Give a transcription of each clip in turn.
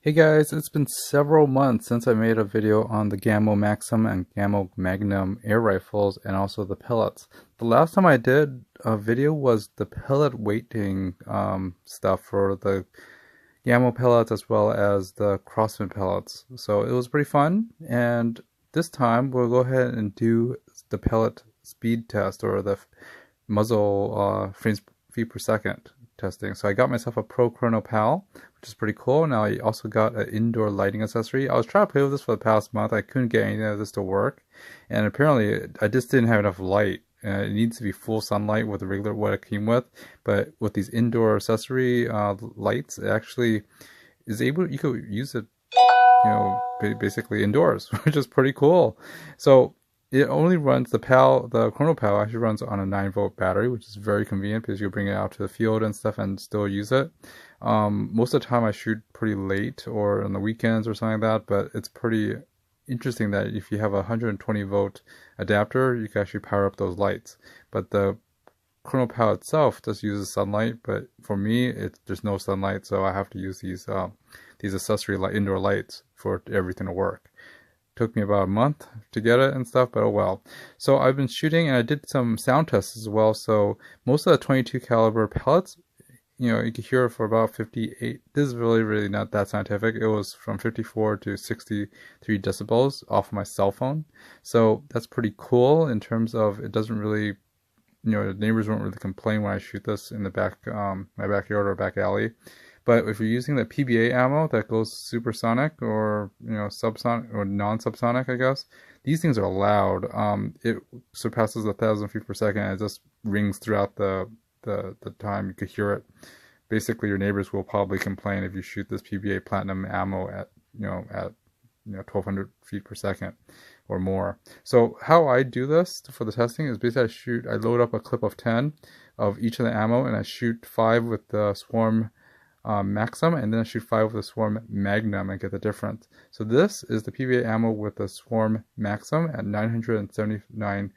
Hey guys, it's been several months since I made a video on the Gamo Maxxim and Gamo Magnum air rifles and also the pellets. The last time I did a video was the pellet weighting stuff for the Gamo pellets as well as the Crossman pellets. So it was pretty fun, and this time we'll go ahead and do the pellet speed test, or the muzzle frames feet per second testing. So I got myself a ProChrono Pal, which is pretty cool. Now I also got an indoor lighting accessory. I was trying to play with this for the past month. I couldn't get anything of this to work, and apparently I just didn't have enough light. It needs to be full sunlight with the regular what it came with, but with these indoor accessory lights, it actually is able. You could use it, basically indoors, which is pretty cool. So it only runs the Chrono Pal actually runs on a 9-volt battery, which is very convenient because you bring it out to the field and stuff and still use it. Most of the time I shoot pretty late or on the weekends or something like that, but it's pretty interesting that if you have a 120-volt adapter, you can actually power up those lights. But the Chrono Pal itself just uses sunlight, but for me, there's no sunlight, so I have to use these accessory indoor lights for everything to work. Took me about a month to get it and stuff, but oh well. So I've been shooting, and I did some sound tests as well. So most of the 22 caliber pellets, you could hear it for about 58. This is really not that scientific. It was from 54 to 63 decibels off my cell phone. So that's pretty cool in terms of it doesn't really, the neighbors won't really complain when I shoot this in the back, my backyard or back alley. But if you're using the PBA ammo that goes supersonic or subsonic or non-subsonic, I guess, these things are loud. It surpasses 1,000 feet per second, and it just rings throughout the time. You could hear it. Basically, your neighbors will probably complain if you shoot this PBA Platinum ammo at 1,200 feet per second or more. So how I do this for the testing is basically I load up a clip of 10 of each of the ammo, and I shoot 5 with the Swarm Maxxim, and then I shoot 5 with the Swarm Magnum and get the difference. So this is the PBA ammo with the Swarm Maxxim at 979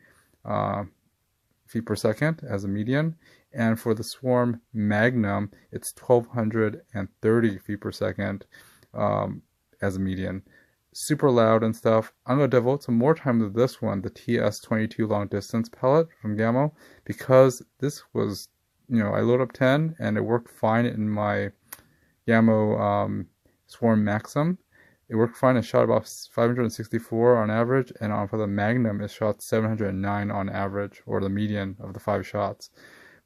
feet per second as a median, and for the Swarm Magnum it's 1,230 feet per second as a median. Super loud and stuff. I'm going to devote some more time to this one, the TS22 long distance pellet from Gamo, because this was, I load up 10 and it worked fine in my Gamo Swarm Maxxim. It worked fine. It shot about 564 on average, and for the Magnum it shot 709 on average, or the median of the 5 shots.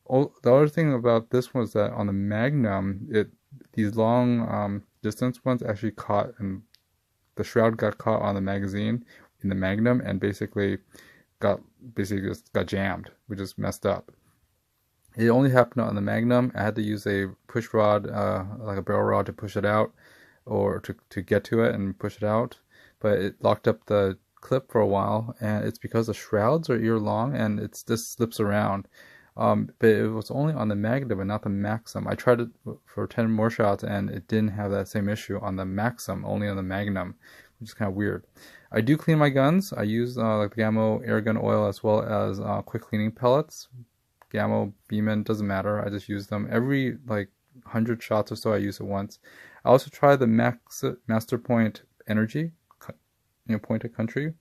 The other thing about this was that on the Magnum, these long distance ones actually caught, and the shroud got caught on the magazine in the Magnum, and basically just got jammed, which is messed up. It only happened on the Magnum. I had to use a push rod, like a barrel rod, to push it out, or to get to it and push it out. But it locked up the clip for a while, and it's because the shrouds are ear long, and it just slips around. But it was only on the Magnum and not the Maxxim. I tried it for 10 more shots, and it didn't have that same issue on the Maxxim, only on the Magnum, which is kind of weird. I do clean my guns. I use like the Gamo air gun oil as well as quick cleaning pellets. Gamo, Beeman, doesn't matter. I just use them every 100 shots or so. I use it once. I also try the Master Point Energy, pointed country.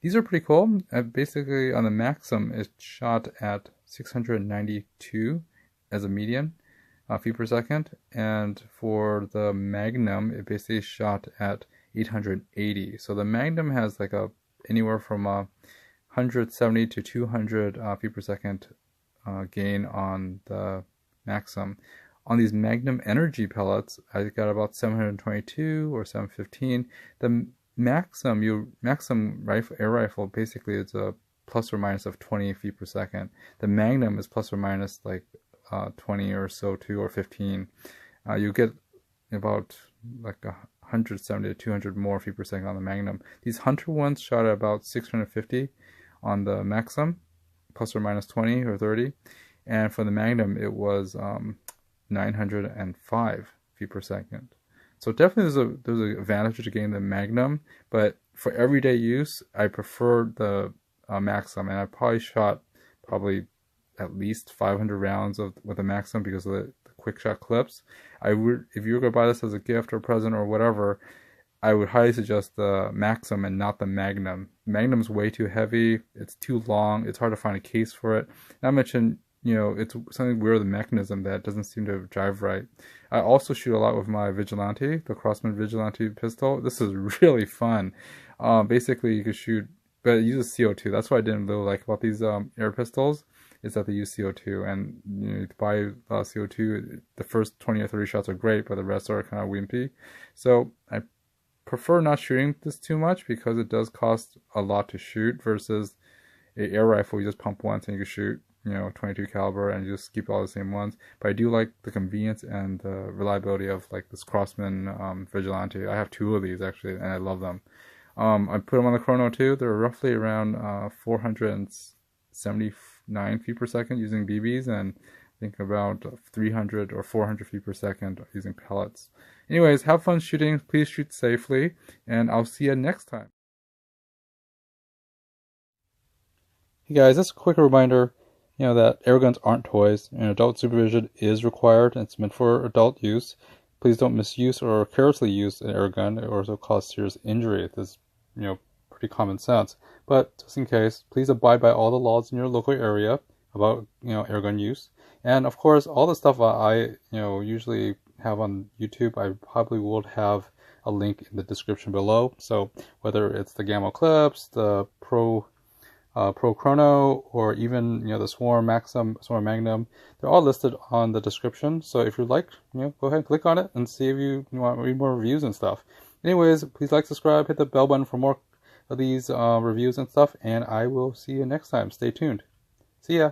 These are pretty cool. Basically, on the Maxxim, it's shot at 692 as a median feet per second, and for the Magnum, it basically shot at 880. So the Magnum has anywhere from 170 to 200 feet per second gain on the Maxxim. On these Magnum Energy pellets, I got about 722 or 715. The Maxxim air rifle basically is a plus or minus of 20 feet per second. The Magnum is plus or minus 20 or so, 2 or 15. You get about 170 to 200 more feet per second on the Magnum. These Hunter ones shot at about 650 on the Maxxim, plus or minus 20 or 30, and for the Magnum it was 905 feet per second. So definitely there's an advantage to getting the Magnum, but for everyday use I prefer the Maxxim, and I shot at least 500 rounds with the Maxxim because of the quick shot clips. If you were going to buy this as a gift or present or whatever, I would highly suggest the Maxxim and not the Magnum. Magnum's way too heavy. It's too long. It's hard to find a case for it. Not to mention, you know, it's something weird, the mechanism that doesn't seem to jive right. I also shoot a lot with my Vigilante, the Crossman Vigilante pistol. This is really fun. Basically, you can shoot, but it uses CO2. That's what I didn't really like about these air pistols, is that they use CO2. And you know, to buy CO2, the first 20 or 30 shots are great, but the rest are kind of wimpy. So I prefer not shooting this too much because it does cost a lot to shoot versus an air rifle. You just pump once and you can shoot, you know, 22 caliber and you just keep all the same ones. But I do like the convenience and the reliability of like this Crossman Vigilante. I have 2 of these actually, and I love them. I put them on the chrono too. They're roughly around 479 feet per second using BBs, and I think about 300 or 400 feet per second using pellets. Anyways, have fun shooting. Please shoot safely, and I'll see you next time. Hey guys, just a quick reminder, you know, that air guns aren't toys, and adult supervision is required, and it's meant for adult use. Please don't misuse or carelessly use an air gun, or it'll cause serious injury. This is, you know, pretty common sense. But just in case, please abide by all the laws in your local area about, you know, air gun use. And of course, all the stuff I you know, usually have on YouTube, I probably will have a link in the description below. So whether it's the Gamo clips, the ProChrono, or even, you know, the Swarm Maxxim, Swarm Magnum, they're all listed on the description. So if you'd like, you know, go ahead and click on it and see if you want to read more reviews and stuff. Anyways, please like, subscribe, hit the bell button for more of these reviews and stuff, and I will see you next time. Stay tuned. See ya.